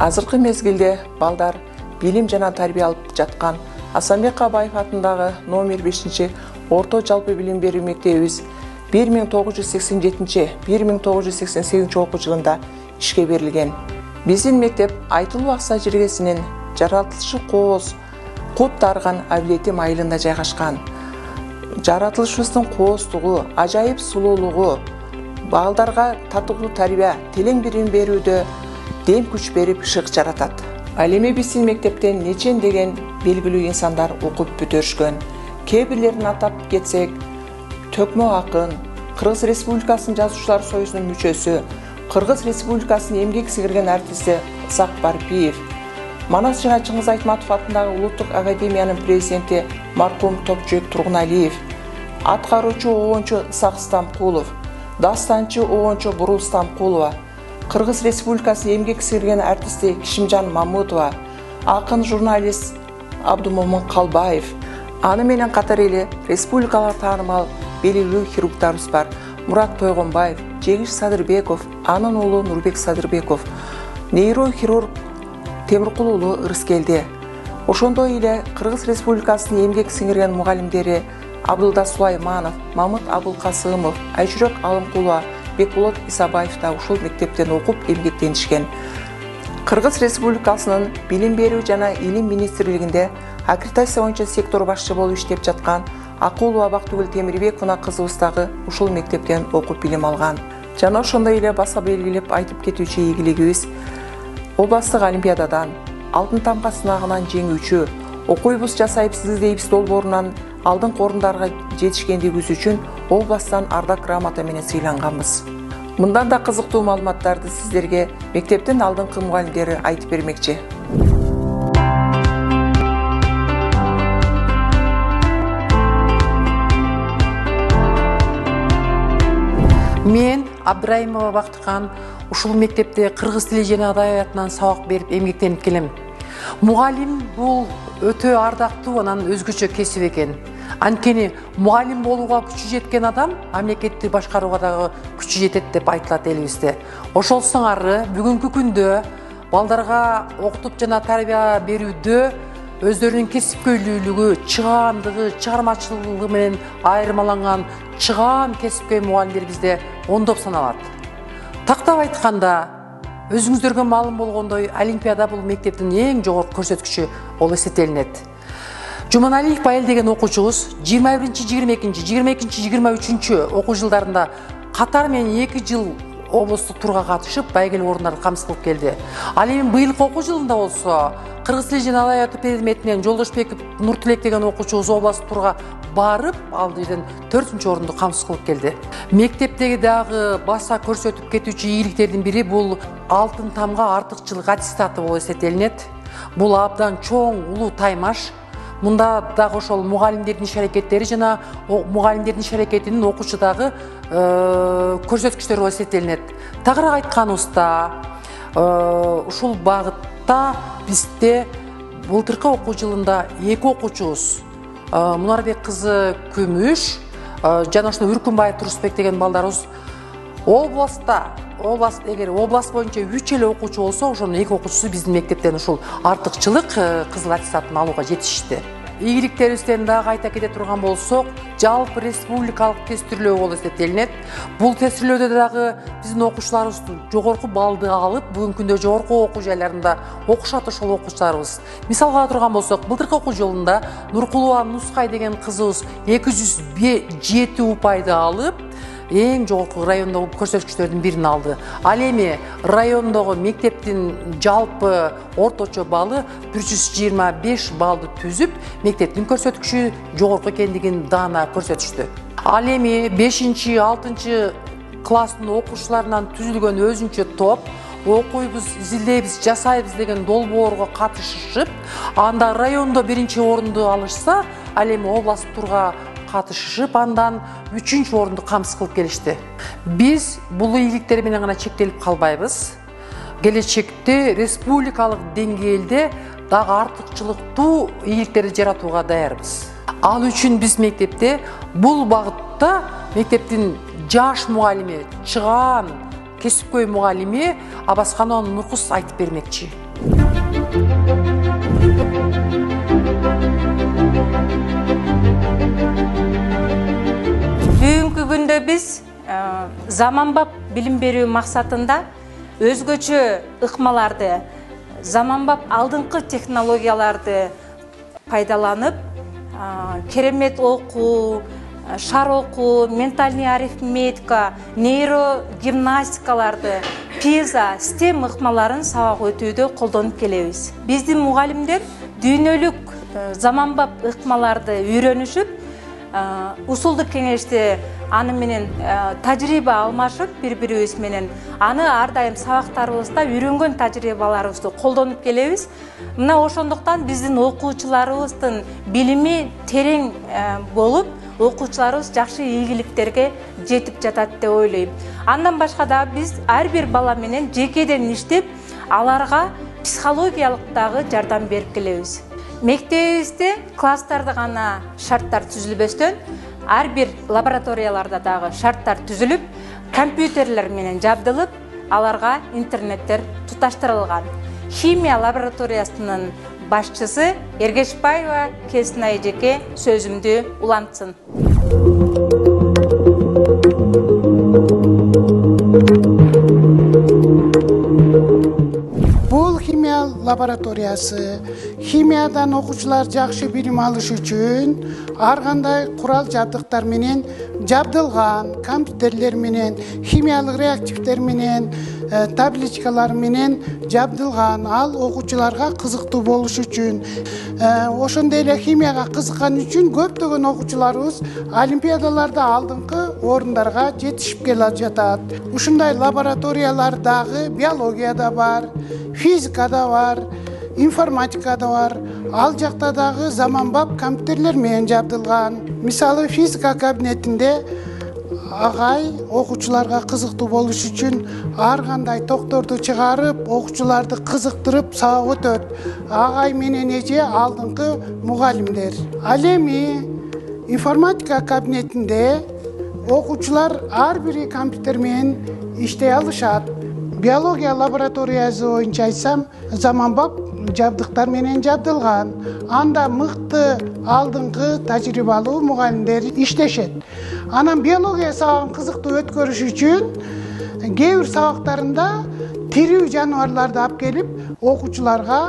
Азыркы мезгилде балдар билим жана тарбия алып жаткан Асанбек Абаев атындагы номер 5 орто жалпы билим берүү мектебибиз 1987-1988 окуу жылында ишке берилген. Биздин мектеп Айтылуу Акса жергесинин жаратылышы кооз, кут дарыган Абилетим айылында жайгашкан. Жаратылышыбыздын кооздугу, ажайып сулуулугу балдарга татыктуу тарбия, телең билим берүүдө дем күч берип шык жаратат. Ал эми биздин мектептен нечен деген белгилүү инсандар окуп бүтөрүшкөн. Кээ бирлерин атап кетсек, Төкмө акын, Кыргыз Республикасынын Жазуучулар союзунун мүчөсү, Кыргыз Республикасынын эмгек сиңирген артисти Исак Барпиев, Манас жана Чыңгыз Айтматов атындагы Улуттук академиянын президенти маркум Топчуек Тургуналиев, аткаруучу оончу Исак Стамкулов, дастанчы оончу Бурул Стамкулова, Кыргыз Республикасынын эмгек сиңирген артисти Кишимжан Мамутова, акын журналист Абдумомун Калбаев, аны менен катар эле республикалык таанымал белгилүү хирургдарыбыз бар. Мурат Тойгонбаев, Жеңиш Садырбеков, анын уулу Нурбек Садырбеков, нейрохирург Темиркул уулу Ырыскелди. Ошондой эле Кыргыз Республикасынын эмгек сиңирген мугалимдери Абдылда Сулайманов, Мамыт Абылкасымов, Айжүрөк Алымкулова, Бекболот Исабаев да ушул мектептен окуп эмгектенишкен. Кыргыз Республикасынын билим берүү жана илим министрлигинде аккредитация боюнча сектор башчы болуп иштеп жаткан Акулова Бактыгүл Темирбековна кызыбыз дагы ушул мектептен окуп билим алган. Жана ошондой эле баса белгилеп айтып кетүүчү ийгилигибиз областтык олимпиададан алтын тамга сынагынан жеңүүчү, окуйбуз жасайбыз издейбиз долбоорунан алдыңкы орундарга жетишкендигибиз үчүн областтан ардак грамота менен сыйланганбыз. Мындан да кызыктуу маалыматтарды сиздерге мектептин алдыңкы мугалимдери айтып бермекчи. Мен Абдраимова Бактыкан ушул мектепте кыргыз тили жана адабиятынан сабак берип эмгектенип келем. Мугалим бул өтө ардактуу, анан өзгөчө кесип экен. Анткени мугалим болууга күчү жеткен адам мамлекетти башкарууга дагы күчү жетет деп айтылат элибизде. Ошол сыңары бүгүнкү күндө балдарга окутуп жана тарбия берүүдө өздөрүнүн кесипкөйлүүлүгү, чыгаандыгы, чыгармачылыгы менен айырмаланган чыгаан кесипкөй мугалимдер бизде ондоп саналат. Тактап айтканда, өзүңүздөргө маалым болгондой, олимпиада бул мектептин эң жогорку көрсөткүчү болуп эсептелинет. Жуманалиев Байыл деген окуучубуз 21-22-23 окуу жылдарында катар менен 2 жыл облустук турга катышып, байгелүү орундарды камсыз кылып келди. Ал эми быйылкы окуу жылында болсо, кыргыз тили жана адабияты предметинен Жолдошбеков Нуртилек деген окуучубуз областык турга барып, ал жерден 4-орунду камсыз кылып келди. Мектептеги дагы баса көрсөтүп кетүүчү ийгиликтердин бири бул алтын тамга артыкчылык аттестаты болуп эсептелинет. Бул абдан чоң, улуу таймаш. Мында дагы ошол мугалимдердин иш-аракеттери жана мугалимдердин иш-аракетинин окуучудагы көрсөткүчтөрү болуп эсептелинет. Тагыраак айтканыбызда, ушул багытта бизде былтыркы окуу жылында 2 окуучубуз, Мунарбек кызы Күмүш жана ошондой Үркүнбаев Турусбек деген балдарыбыз эгер област боюнча 3 эле окуучу болсо, ошонун 2 окуучусу биздин мектептен ушул артыкчылык кызыл аттестатын алууга жетишишти. Ийгиликтерибизден дагы айта кете турган болсок, жалпы республикалык тестирлөө болуп эсептелинет. Бул тестирлөөдө дагы биздин окуучуларыбыз жогорку баллды алып, бүгүнкү күндө жогорку окуу жайларында окушат ошол окуучуларыбыз. Мисалга ала турган болсок, былтыркы окуу жылында Нуркулова Нускай деген кызыбыз 207 упайды алып, эң жогорку райондогу көрсөткүчтөрдүн бирин алды. Ал эми райондогу мектептин жалпы орточо баллы 125 баллды түзүп, мектептин көрсөткүчү жогорку экендигин даана көрсөтүштү. Ал эми 5-6 класстын окуучуларынан түзүлгөн өзүнчө топ окуйбуз, изилдейбиз, жасайбыз деген долбоорго катышышып, анда райондо 1-орунду алышса, ал эми област турга катышышып, андан 3-орунду камсыз кылып келишти. Биз бул ийгиликтер менен гана чектелип калбайбыз. Келечекте республикалык деңгээлде дагы артыкчылыктуу ийгиликтерди жаратууга даярбыз. Ал үчүн биз мектепте бул багытта мектептин жаш мугалими, чыгаан кесипкөй мугалими Абасханова Нуркуз айтып бермекчи. күндө биз заманбап билим берүү максатында өзгөчө ыкмаларды, заманбап алдыңкы технологияларды пайдаланып, керемет окуу, шар окуу, ментальный арифметика, нейрогимнастикаларды, пиза, STEM ыкмаларын сабак өтүүдө колдонуп келебиз. Биздин мугалимдер дүйнөлүк заманбап ыкмаларды үйрөнүшүп, усулдук кеңеште аны менен тажрыйба алмашып, бири-бирибиз менен аны ар дайым сабактарыбызда үйрөнгөн тажрыйбаларыбызды колдонуп келебиз. Мына ошондуктан биздин окуучуларыбыздын билими терең болуп, окуучуларыбыз жакшы ийгиликтерге жетип жатат деп ойлойм. Андан башка да биз ар бир бала менен жекеден иштеп, аларга психологиялык дагы жардам берип келебиз. Мектебибизде класстарда гана шарттар түзүлбөстөн, ар бир лабораторияларда дагы шарттар түзүлүп, компьютерлер менен жабдылып, аларга интернеттер туташтырылган. Химия лабораториясынын башчысы Эргешбаева Келсин Айжеке сөзүмдү улантсын. Бул химия лабораториясы химиядан окуучулар жакшы билим алыш үчүн ар кандай курал жабдыктар менен жабдылган, компьютерлер менен, химиялык реактивдер менен, табличкалар менен жабдылган. Ал окуучуларга кызыктуу болуш үчүн, ошондой эле химияга кызыккан үчүн көптөгөн окуучуларыбыз олимпиадаларда алдыңкы орундарга жетишип келе жатат. Ушундай лабораториялар дагы биологияда бар, физикада бар, информатикада бар. Ал жакта дагы заманбап компьютерлер менен жабдылган. Мисалы физика кабинетинде агай окуучуларга кызыктуу болуш үчүн ар кандай токторду чыгарып, окуучуларды кызыктырып сабак өтөт. Агай менен эже алдыңкы мугалимдер. Ал эми информатика кабинетинде окуучулар ар бири компьютер менен иштей алышат. Биология лабораториясы боюнча айтсам, заманбап жабдыктар менен жабдылган. Анда мыкты алдыңкы тажрыйбалуу мугалимдер иштешет. Анан биология сабагын кызыктуу өткөрүш үчүн кээ бир сабактарында тирүү жаныбарларды алып келип, окуучуларга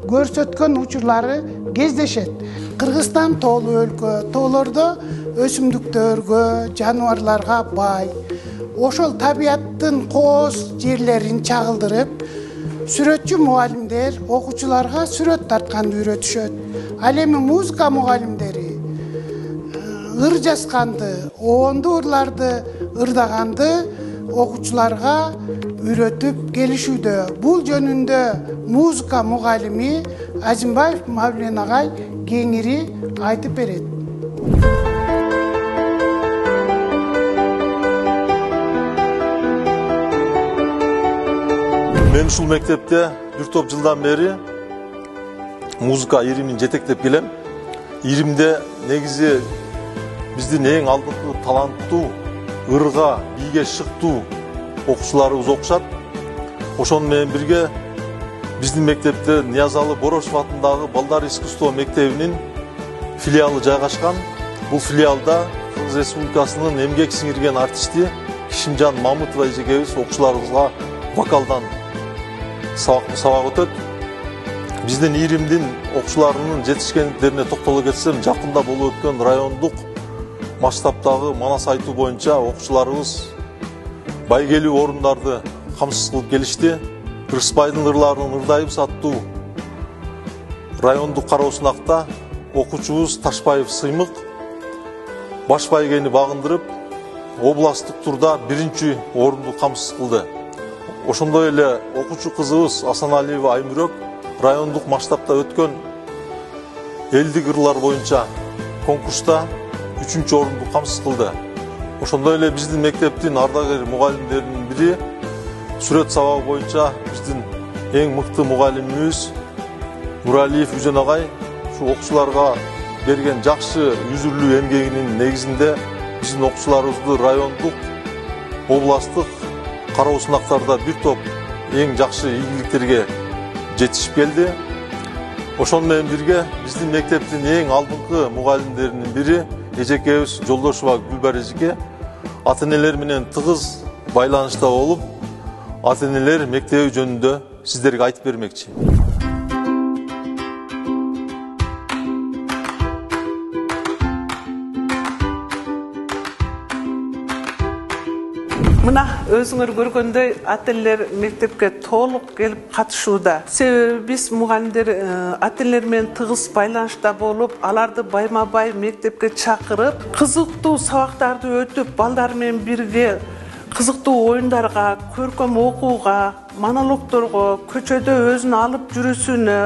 көрсөткөн учурлары кездешет. Кыргызстан тоолуу өлкө, тоолордо өсүмдүктөргө, жаныбарларга бай. Ошол табияттын кооз жерлерин чагылдырып, сүрөтчү мугалимдер окуучуларга сүрөт тартканды үйрөтүшөт. Ал эми музыка мугалимдери ыр жазганды, оонду ырларды ырдаганды окуучуларга үйрөтүп келишүүдө. Бул жөнүндө музыка мугалими Азимбаев Мавлен агай кеңири айтып берет. Мен ушул мектепте бир топ жылдан бери музыка иримин жетектеп келем. Иримде негизи биздин эң алдыңкы таланттуу, ырга, бийге шыктуу окуучуларыбыз окушат. Ошону менен бирге биздин мектепте Ниязалы Борошов атындагы балдар искусство мектебинин филиалы жайгашкан. Бул филиалда Кыргыз Республикасынын эмгек сиңирген артисти Кишимжан Мамытова эжекебиз окуучуларыбызга вокалдан сабак өтөт. Биздин иримдин окуучуларынын жетишкендиктерине токтоло кетсем, жакында болуп өткөн райондук масштабтагы манас айтуу боюнча окуучуларыбыз байгелүү орундарды камсыз кылып келишти. Кыргызбайдын ырларын ырдайбыз аттуу райондук кароосунакта окуучубуз Ташбаев Сыймык баш байгени багындырып, областтык турда биринчи орунду камсыз кылды. Ошондой эле окуучу кызыбыз Асаналиева Аймүрөк райондук масштабта өткөн элдик ырлар боюнча конкурста 3-чү орунду камсыз кылды. Ошондой эле биздин мектептин ардагер мугалимдеринин бири сүрөт сабагы боюнча биздин эң мыкты мугалимибиз Нуралиев Үжөн агай ушу окуучуларга берген жакшы үзүрлүү эмгегинин негизинде биздин окуучуларыбызды райондук, областтык кароосунактарда бир топ эң жакшы ийгиликтерге жетишип келди. Ошону менен бирге биздин мектептин эң алдыңкы мугалимдеринин бири эжекебиз Жолдошова Гүлбар эжеке ата-энелер менен тыгыз байланышта болуп, ата-энелер мектеби жөнүндө сиздерге айтып бермекчи. Мына өзүңөр көргөндөй ата-энелер мектепке толук келип катышууда. Себеби биз мугалимдер ата-энелер менен тыгыз байланышта болуп, аларды байма-бай мектепке чакырып, кызыктуу сабактарды өтүп, балдар менен бирге кызыктуу оюндарга, көркөм окууга, монологторго, көчөдө өзүн алып жүрүүсүнө,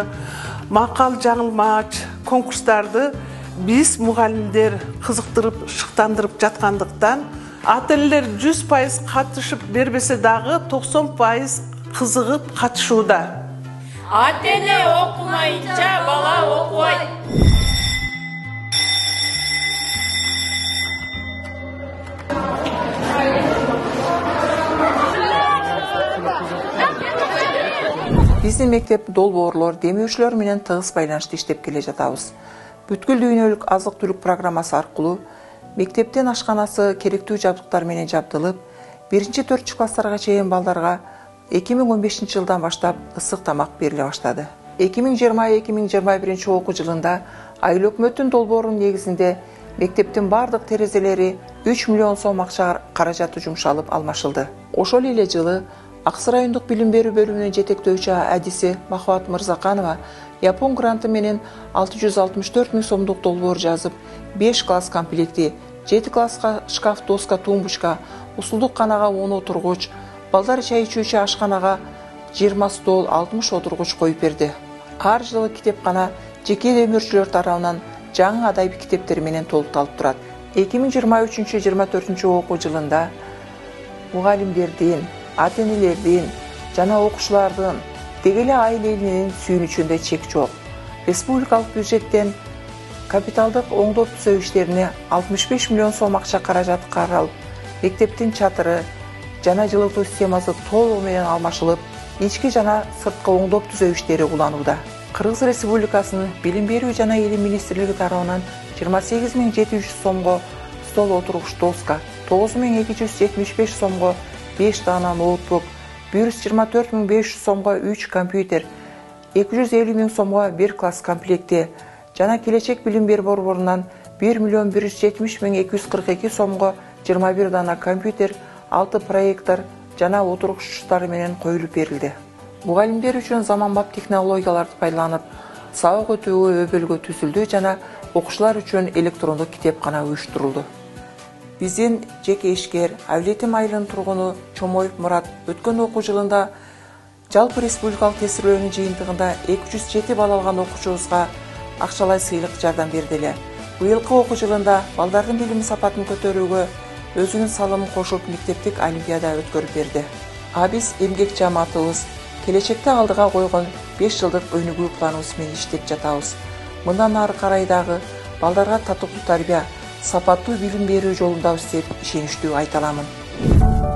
макал жаңылмач конкурстарды биз мугалимдер кызыктырып, шыктандырып жаткандыктан ата-энелер 100% катышып бербесе дагы 90% кызыгып катышууда. Ата-эне окумайынча бала окубайт. Биздин мектеп долбоорлор, демеушілер менен тыгыз байланышты иштеп келе жатабыз. Бүткүл дүйнөлүк азык-түлүк программасы аркылуу мектептен ашканасы керектүү жабдыктар менен жабдылып, 1-4 класстарга чейин балдарга 2015 жылдан баштап ысык тамак бериле баштады. 2020-2021 окуу жылында айыл өкмөттүн долбоорунун негизинде мектептин бардык терезелери 3 миллион сом акча каражаты жумшалып алмашылды. Ошол эле жылы Аксы райондук билим берүү бөлүмүнүн жетектөөчү адиси Махабат Мырзаканова Япон гранты менен 664 000 сомдук долбоор жазып, 5 класс комплекти, 7 класска шкаф, доска, тумбочка, усулдук канага 10 отургуч, балдар чай ичүүчү ашканага 20 стол, 60 отургуч коюп берди. Ар жылы китепкана жеке демөөрчүлөр тарабынан жаңы адайби китептер менен толукталып турат. 2023-24 окуу жылында мугалимдердин, ата-энелердин жана окуучулардын деги эле айыл-элинин сүйүнүчүндө чек жок. Республикалык бюджеттен капиталдык оңдоо түзөө иштерине 65 миллион сом акча каражаты каралып, мектептин чатыры жана жылытуу системасы толугу менен алмашылып, ички жана сырткы оңдоо түзөө иштери уланууда. Кыргыз Республикасынын Билим берүү жана Илим министрлиги тарабынан 28 700 сомго стол отургуч доска, 9 275 сомго 5 дана ноутбук, 124 500 сомго 3 компьютер, 250 000 сомго 1 класс комплекти жана Келечек билим берүү борборунан 1 170 242 сомго 21 дана компьютер, 6 проектор жана отургучтары менен коюлуп берилди. Мугалимдер үчүн заманбап технологияларды пайдаланып, сабак өтүүгө өбөлгө түзүлдү жана окуучулар үчүн электрондук китепкана уюштурулду. Биздин жеке ишкер Авлетим айылынын тургуну Чомоев Мурат өткөн окуу жылында жалпы республикалык тестирөөнүн жыйынтыгында 207 бал алган окуучубузга акчалай сыйлык жардам берди эле. Быйылкы окуу жылында балдардын билим сапатын көтөрүүгө өзүнүн салымын кошуп мектептик олимпиада өткөрүп берди. А биз эмгек жамаатыбыз келечекте алдыга койгон 5 жылдык өнүгүү планыбыз менен иштеп жатабыз. Мындан ары карай дагы балдарга татыктуу тарбия, сапаттуу билим берүү жолундабыз деп ишеничтүү айта аламын.